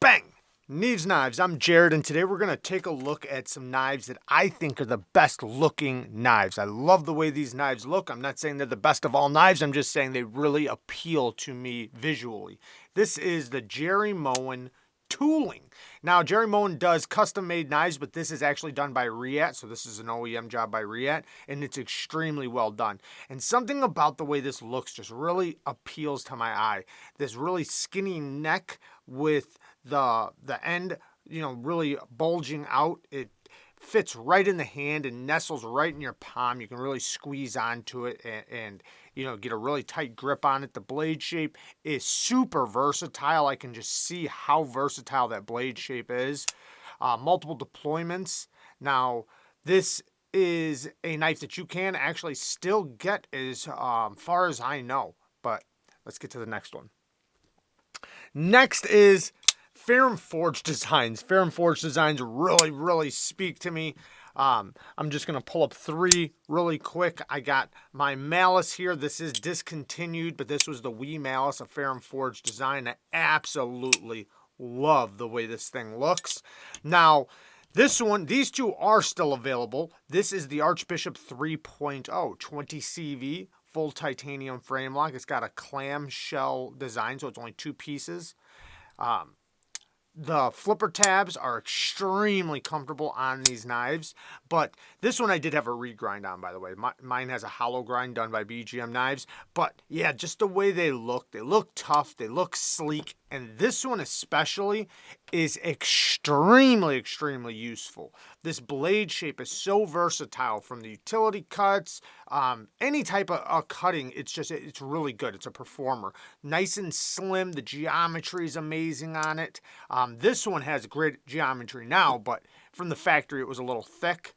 Bang! Neeves Knives. I'm Jared, and today we're going to take a look at some knives that I think are the best looking knives. I love the way these knives look. I'm not saying they're the best of all knives. I'm just saying they really appeal to me visually. This is the Jerry MOEN tooling. Now, Jerry MOEN does custom-made knives, but this is actually done by REEVES, so this is an OEM job by REEVES, and it's extremely well done. And something about the way this looks just really appeals to my eye. This really skinny neck with the end, really bulging out. It fits right in the hand and nestles right in your palm. You can really squeeze onto it and get a really tight grip on it. The blade shape is super versatile. I can just see how versatile that blade shape is. Multiple deployments. Now, this is a knife that you can actually still get as far as I know. But let's get to the next one. Next is Ferrum Forged Designs. Ferrum Forged Designs really speak to me. I'm just going to pull up three really quick. I got my Malice here. This is discontinued, but this was the Wee Malice of Ferrum Forged Design. I absolutely love the way this thing looks. Now, these two are still available. This is the Archbishop 3.0, 20 CV, full titanium frame lock. It's got a clamshell design, so it's only two pieces. The flipper tabs are extremely comfortable on these knives, but this one I did have a regrind on, by the way. Mine has a hollow grind done by BGM Knives, but yeah, just the way they look tough, they look sleek, and this one especially is extremely useful. This blade shape is so versatile, from the utility cuts, any type of cutting. It's really good. It's a performer. Nice and slim. The geometry is amazing on it. This one has great geometry now, but from the factory it was a little thick.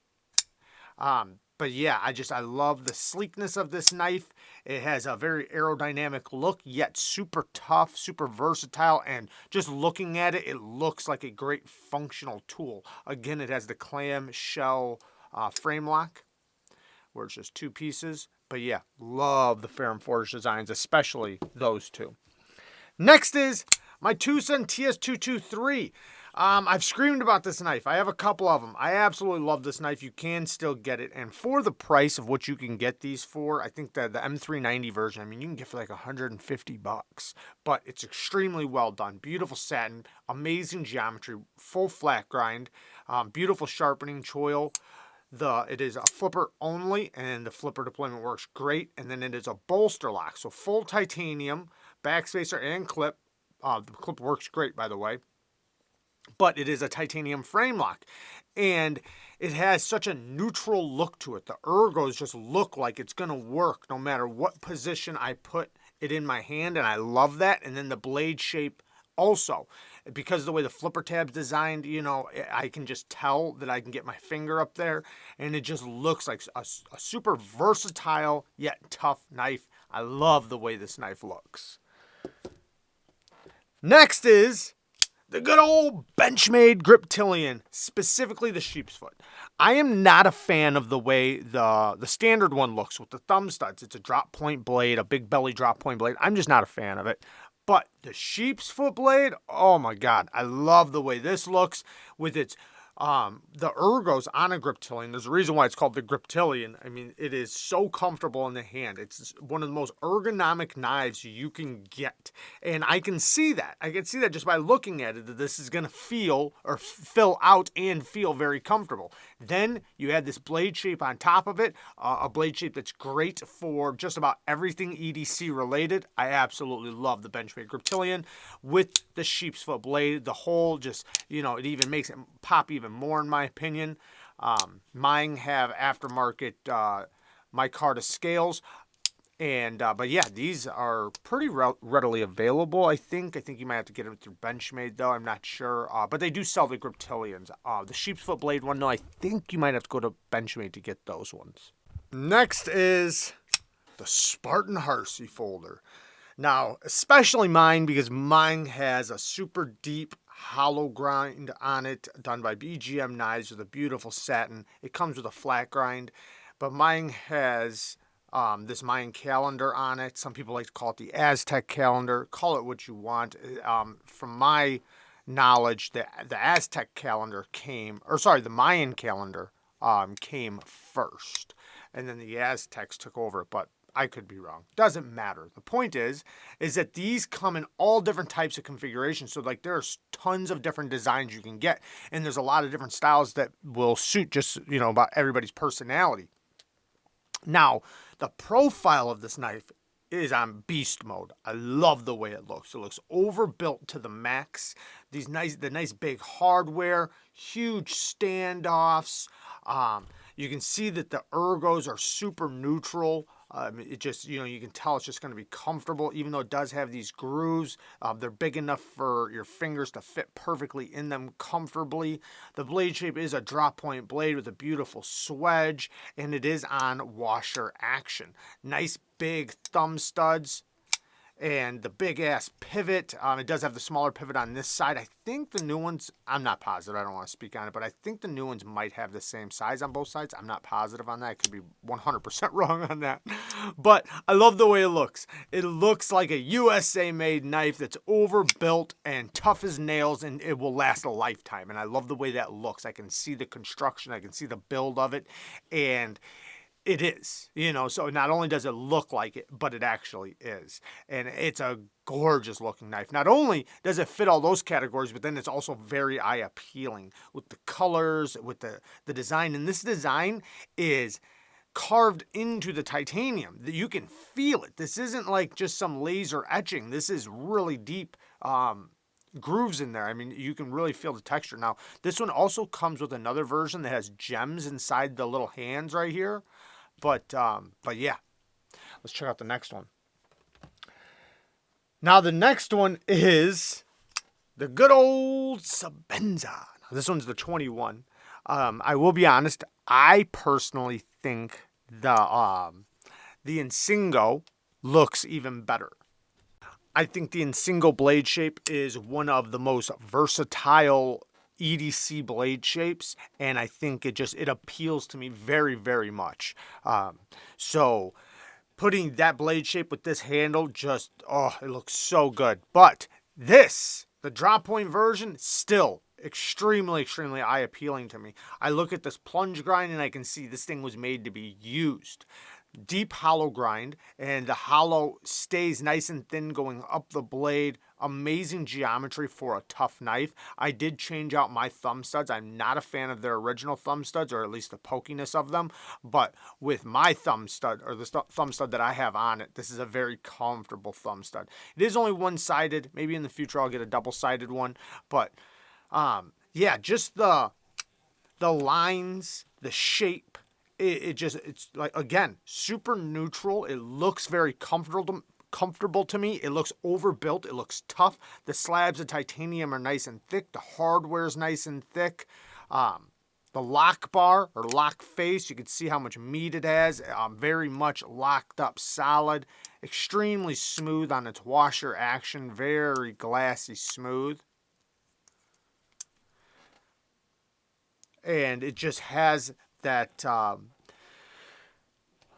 But yeah, I love the sleekness of this knife. It has a very aerodynamic look, yet super tough, super versatile, and just looking at it, it looks like a great functional tool. Again, it has the clamshell frame lock, where it's just two pieces. But yeah, love the Ferrum Forged Designs, especially those two. Next is my Tucson TS223. I've screamed about this knife. I have a couple of them. I absolutely love this knife. You can still get it. And for the price of what you can get these for, I think that the M390 version, you can get for like $150. But it's extremely well done. Beautiful satin, amazing geometry, full flat grind, beautiful sharpening choil. It is a flipper only, and the flipper deployment works great. And then it is a bolster lock. So full titanium, backspacer and clip. The clip works great, by the way. But it is a titanium frame lock, and it has such a neutral look to it. The ergos just look like it's going to work no matter what position I put it in my hand, and I love that. And then the blade shape also, because of the way the flipper tab's designed, I can just tell that I can get my finger up there, and it just looks like a super versatile yet tough knife. I love the way this knife looks. Next is the good old Benchmade Griptilian, specifically the sheep's foot. I am not a fan of the way the standard one looks with the thumb studs. It's a drop point blade, a big belly drop point blade. I'm just not a fan of it. But the sheep's foot blade, oh my God, I love the way this looks with its the ergos on a Griptilian. There's a reason why it's called the Griptilian. It is so comfortable in the hand. It's one of the most ergonomic knives you can get. And I can see that. I can see that just by looking at it, that this is going to feel or fill out and feel very comfortable. Then you add this blade shape on top of it, a blade shape that's great for just about everything EDC related. I absolutely love the Benchmade Griptilian with the sheep's foot blade. The whole just, it even makes it pop even more, in my opinion. Mine have aftermarket micarta scales, and but yeah, these are pretty readily available. I think you might have to get them through Benchmade, though. I'm not sure, but they do sell the Griptilians. The sheep's foot blade one, no, I think you might have to go to Benchmade to get those ones. Next is the Spartan Harrier folder. Now, especially mine, because mine has a super deep hollow grind on it, done by BGM Knives with a beautiful satin. It comes with a flat grind, but mine has this Mayan calendar on it. Some people like to call it the Aztec calendar. Call it what you want. From my knowledge, the Aztec calendar came, or sorry, the Mayan calendar came first, and then the Aztecs took over. But I could be wrong. Doesn't matter. The point is that these come in all different types of configurations. So like there's tons of different designs you can get, and there's a lot of different styles that will suit just, you know, about everybody's personality. Now, the profile of this knife is on beast mode. I love the way it looks. It looks overbuilt to the max. The nice big hardware, huge standoffs. You can see that the ergos are super neutral. It just, you know, you can tell it's just going to be comfortable, even though it does have these grooves. They're big enough for your fingers to fit perfectly in them comfortably. The blade shape is a drop point blade with a beautiful swedge, and it is on washer action. Nice big thumb studs. And the big ass pivot, it does have the smaller pivot on this side. I think the new ones, I'm not positive, I don't want to speak on it, but I think the new ones might have the same size on both sides. I'm not positive on that. I could be 100% wrong on that. But I love the way it looks. It looks like a USA made knife that's overbuilt and tough as nails, and it will last a lifetime. And I love the way that looks. I can see the construction, I can see the build of it, and it is, you know, so not only does it look like it, but it actually is. And it's a gorgeous looking knife. Not only does it fit all those categories, but then it's also very eye appealing with the colors, with the design. And this design is carved into the titanium. You can feel it. This isn't like just some laser etching. This is really deep grooves in there. I mean, you can really feel the texture. Now, this one also comes with another version that has gems inside the little hands right here. But yeah, let's check out the next one. Now, the next one is the good old Sebenza. Now, this one's the 21. I will be honest, I personally think the Insingo looks even better. I think the Insingo blade shape is one of the most versatile EDC blade shapes, and I think it appeals to me very, very much. So putting that blade shape with this handle, just, oh, it looks so good. But this, the drop point version, still extremely, extremely eye appealing to me. I look at this plunge grind and I can see this thing was made to be used. Deep hollow grind, and the hollow stays nice and thin going up the blade. Amazing geometry for a tough knife. I did change out my thumb studs. I'm not a fan of their original thumb studs, or at least the pokiness of them, but with my thumb stud, or the thumb stud that I have on it, this is a very comfortable thumb stud. It is only one-sided. Maybe in the future I'll get a double-sided one, but yeah, just the lines, the shape, it's like, again, super neutral. It looks very comfortable to me. It looks overbuilt. It looks tough. The slabs of titanium are nice and thick. The hardware is nice and thick. The lock bar or lock face, you can see how much meat it has. Very much locked up solid. Extremely smooth on its washer action. Very glassy smooth. And it just has that,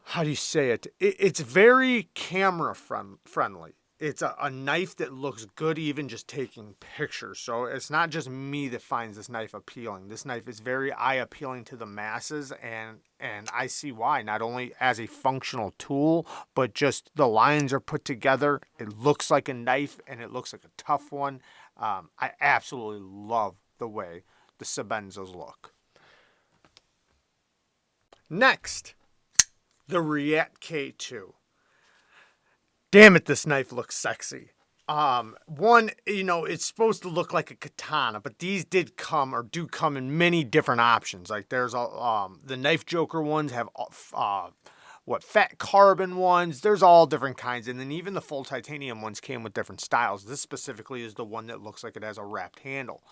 how do you say it? It's very camera friendly. It's a knife that looks good even just taking pictures. So it's not just me that finds this knife appealing. This knife is very eye appealing to the masses, and I see why. Not only as a functional tool, but just the lines are put together. It looks like a knife, and it looks like a tough one. I absolutely love the way the Sebenzas look. Next, the React K2. Damn it, this knife looks sexy. One, you know, it's supposed to look like a katana, but these did come, or do come, in many different options. Like there's the Knife Joker ones have fat carbon ones. There's all different kinds, and then even the full titanium ones came with different styles. This specifically is the one that looks like it has a wrapped handle.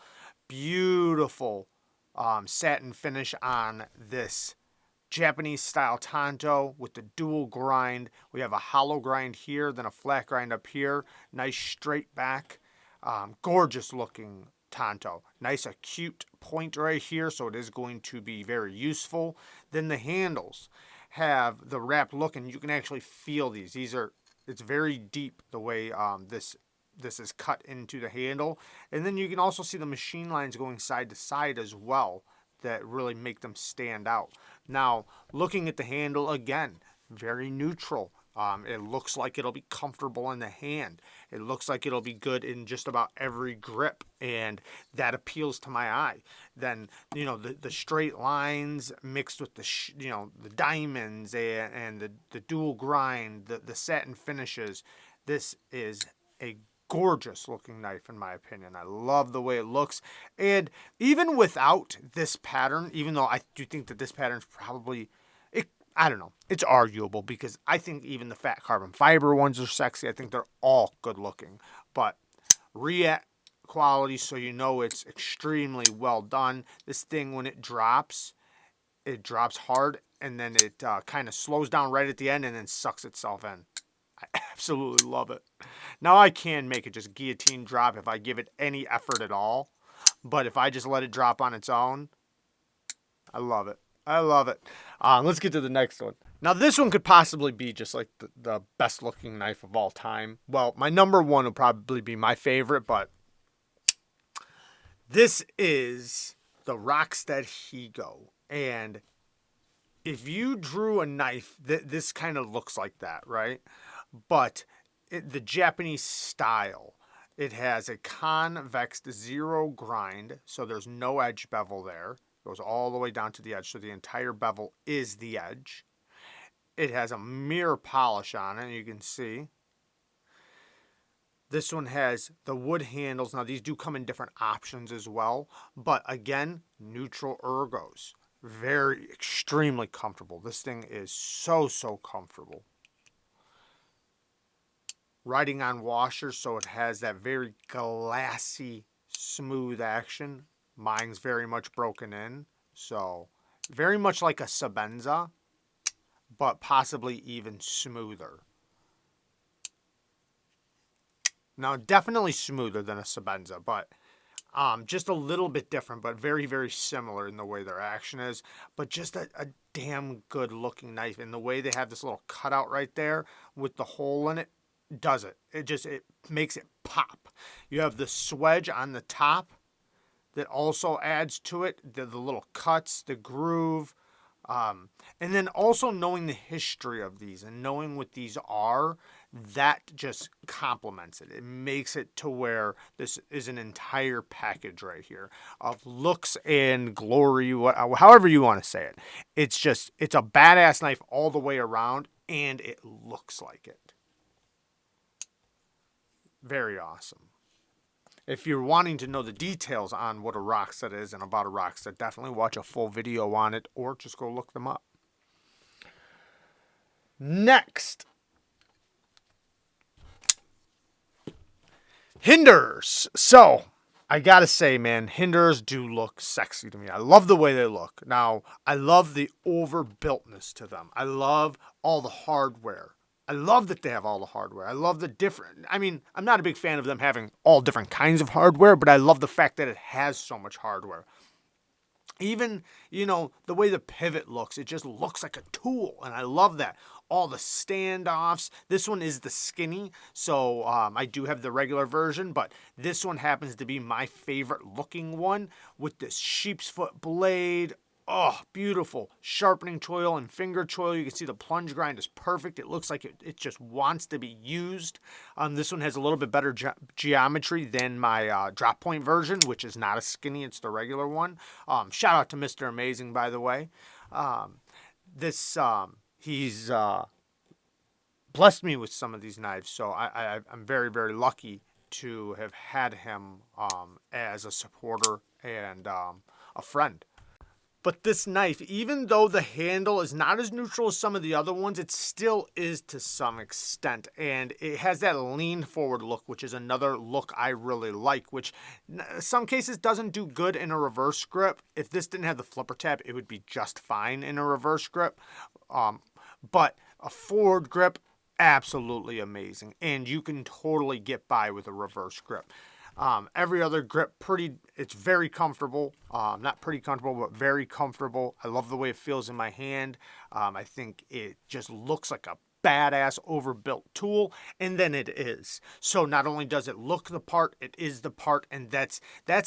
Beautiful satin finish on this Japanese style tanto with the dual grind. We have a hollow grind here, then a flat grind up here. Nice straight back. Gorgeous looking tanto. Nice acute point right here, so it is going to be very useful. Then the handles have the wrapped look, and you can actually feel these. It's very deep the way this this is cut into the handle. And then you can also see the machine lines going side to side as well that really make them stand out. Now, looking at the handle again, very neutral. It looks like it'll be comfortable in the hand. It looks like it'll be good in just about every grip, and that appeals to my eye. Then, you know, the straight lines mixed with the diamonds and the dual grind, the satin finishes. This is a gorgeous looking knife in my opinion. I love the way it looks. And even without this pattern, even though I do think that this pattern is probably, I don't know, it's arguable because I think even the fat carbon fiber ones are sexy. I think they're all good looking. But react quality, so you know it's extremely well done. This thing, when it drops hard, and then it kind of slows down right at the end and then sucks itself in. I absolutely love it. Now I can make it just guillotine drop if I give it any effort at all. But if I just let it drop on its own, I love it. I love it. Let's get to the next one. Now this one could possibly be just like the best looking knife of all time. Well, my number one will probably be my favorite, but this is the Rockset Higo. And if you drew a knife, this kind of looks like that, right? But the Japanese style, it has a convex zero grind, so there's no edge bevel there. It goes all the way down to the edge, so the entire bevel is the edge. It has a mirror polish on it, you can see. This one has the wood handles. Now, these do come in different options as well, but again, neutral ergos. Very, extremely comfortable. This thing is so comfortable. Riding on washers, so it has that very glassy, smooth action. Mine's very much broken in, so very much like a Sebenza, but possibly even smoother. Now, definitely smoother than a Sebenza, but just a little bit different, but very similar in the way their action is. But just a damn good looking knife. And the way they have this little cutout right there with the hole in it, does it. It makes it pop. You have the swedge on the top that also adds to it, the little cuts, the groove, and then also knowing the history of these and knowing what these are, that just complements it. It makes it to where this is an entire package right here of looks and glory, however you want to say it. It's a badass knife all the way around, and it looks like it. Very awesome. If you're wanting to know the details on what a Rockset is and about a Rockset, definitely watch a full video on it or just go look them up. Next, Hinders. So, I gotta say, man, Hinders do look sexy to me. I love the way they look. Now, I love the overbuiltness to them. I love all the hardware. I love that they have all the hardware. I love the different, I mean, I'm not a big fan of them having all different kinds of hardware, but I love the fact that it has so much hardware. Even, you know, the way the pivot looks, it just looks like a tool, and I love that. All the standoffs. This one is the skinny, so I do have the regular version, but this one happens to be my favorite looking one with this sheep's foot blade. Oh, beautiful. Sharpening choil and finger choil. You can see the plunge grind is perfect. It looks like it just wants to be used. This one has a little bit better geometry than my drop point version, which is not a skinny. It's the regular one. Shout out to Mr. Amazing, by the way. He's blessed me with some of these knives, so I'm very lucky to have had him as a supporter and a friend. But this knife, even though the handle is not as neutral as some of the other ones, it still is to some extent. And it has that lean forward look, which is another look I really like, which in some cases doesn't do good in a reverse grip. If this didn't have the flipper tab, it would be just fine in a reverse grip. But a forward grip, absolutely amazing. And you can totally get by with a reverse grip. Every other grip, it's very comfortable. Not pretty comfortable, but very comfortable. I love the way it feels in my hand. I think it just looks like a badass overbuilt tool, and then it is. So not only does it look the part, it is the part, and that's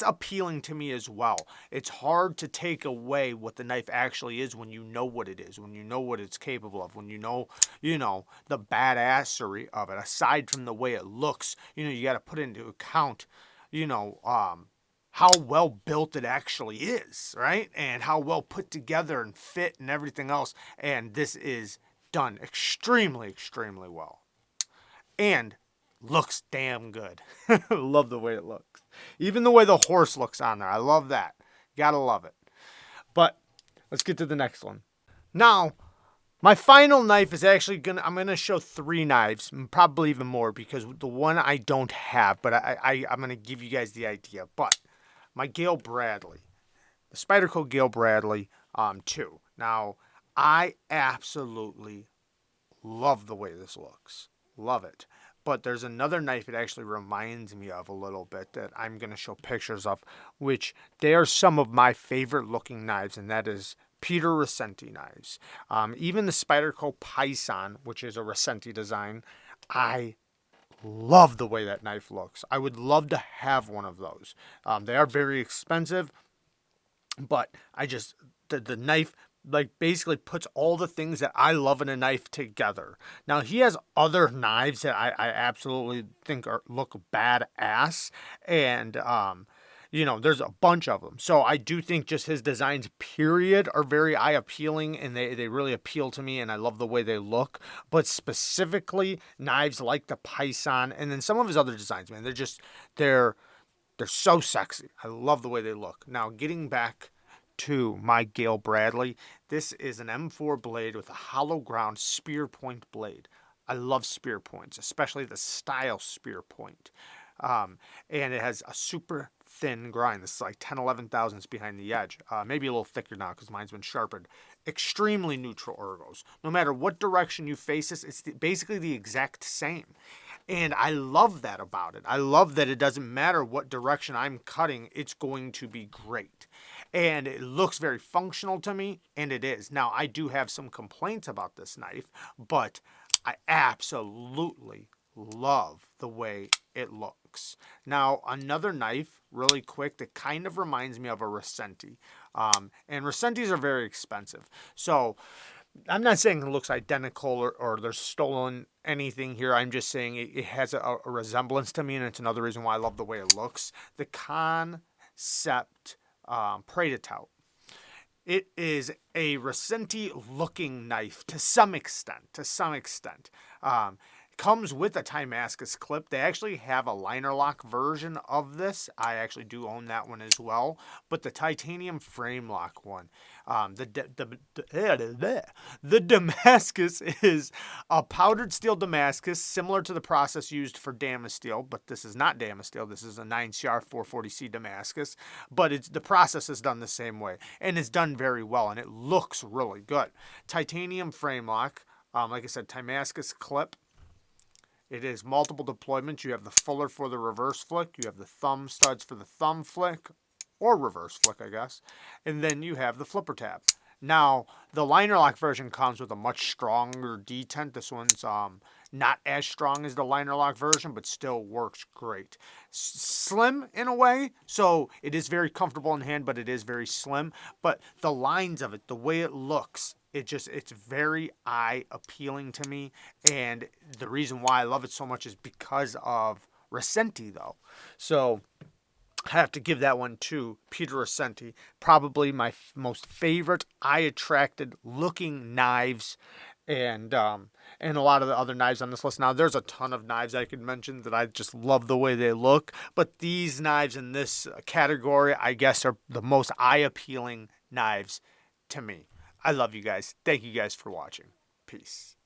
appealing to me as well. It's hard to take away what the knife actually is when you know what it is, when you know what it's capable of, when you know the badassery of it. Aside from the way it looks, you got to put into account, how well built it actually is, right? And how well put together and fit and everything else. And this is done extremely, extremely well. And looks damn good. Love the way it looks. Even the way the horse looks on there. I love that. Gotta love it. But let's get to the next one. Now, my final knife is actually I'm gonna show 3 knives, probably even more, because the one I don't have, but I'm gonna give you guys the idea. But my GAYLE Bradley, the Spyderco GAYLE Bradley 2. Now, I absolutely love the way this looks. Love it. But there's another knife it actually reminds me of a little bit that I'm going to show pictures of, which they are some of my favorite looking knives, and that is Peter Rossetti knives. Even the Spyderco Python, which is a Rossetti design, I love the way that knife looks. I would love to have one of those. They are very expensive, but the knife basically puts all the things that I love in a knife together. Now, he has other knives that I absolutely think look badass, and there's a bunch of them. So I do think just his designs, period, are very eye appealing, and they really appeal to me, and I love the way they look. But specifically, knives like the Python, and then some of his other designs, man, they're so sexy. I love the way they look. Now, getting back to my GAYLE Bradley, this is an M4 blade with a hollow ground spear point blade. I love spear points, especially the style spear point. And it has a super thin grind. This is like 10, 11 thousandths behind the edge. Maybe a little thicker now because mine's been sharpened. Extremely neutral ergos. No matter what direction you face this, it's basically the exact same. And I love that about it. I love that it doesn't matter what direction I'm cutting, it's going to be great. And it looks very functional to me, and it is. Now, I do have some complaints about this knife, but I absolutely love the way it looks. Now, another knife, really quick, that kind of reminds me of a Rossetti. And Rossettis are very expensive. So I'm not saying it looks identical or there's stolen anything here. I'm just saying it has a resemblance to me, and it's another reason why I love the way it looks. The KANSEPT PRETATOUT. It is a Rossetti looking knife to some extent. Comes with a Damascus clip. They actually have a liner lock version of this. I actually do own that one as well. But the titanium frame lock one, the Damascus is a powdered steel Damascus, similar to the process used for Damasteel, but this is not Damasteel. This is a 9CR 440C Damascus, but the process is done the same way, and it's done very well, and it looks really good. Titanium frame lock, like I said, Damascus clip. It is multiple deployments. You have the fuller for the reverse flick. You have the thumb studs for the thumb flick, or reverse flick, I guess. And then you have the flipper tab. Now, the liner lock version comes with a much stronger detent. This one's not as strong as the liner lock version, but still works great. Slim in a way, so it is very comfortable in hand, but it is very slim. But the lines of it, the way it looks, it's very eye appealing to me, and the reason why I love it so much is because of Rossetti, though. So I have to give that one to Peter Rossetti. Probably my most favorite eye-attracted looking knives, and a lot of the other knives on this list. Now, there's a ton of knives I could mention that I just love the way they look, but these knives in this category, I guess, are the most eye-appealing knives to me. I love you guys. Thank you guys for watching. Peace.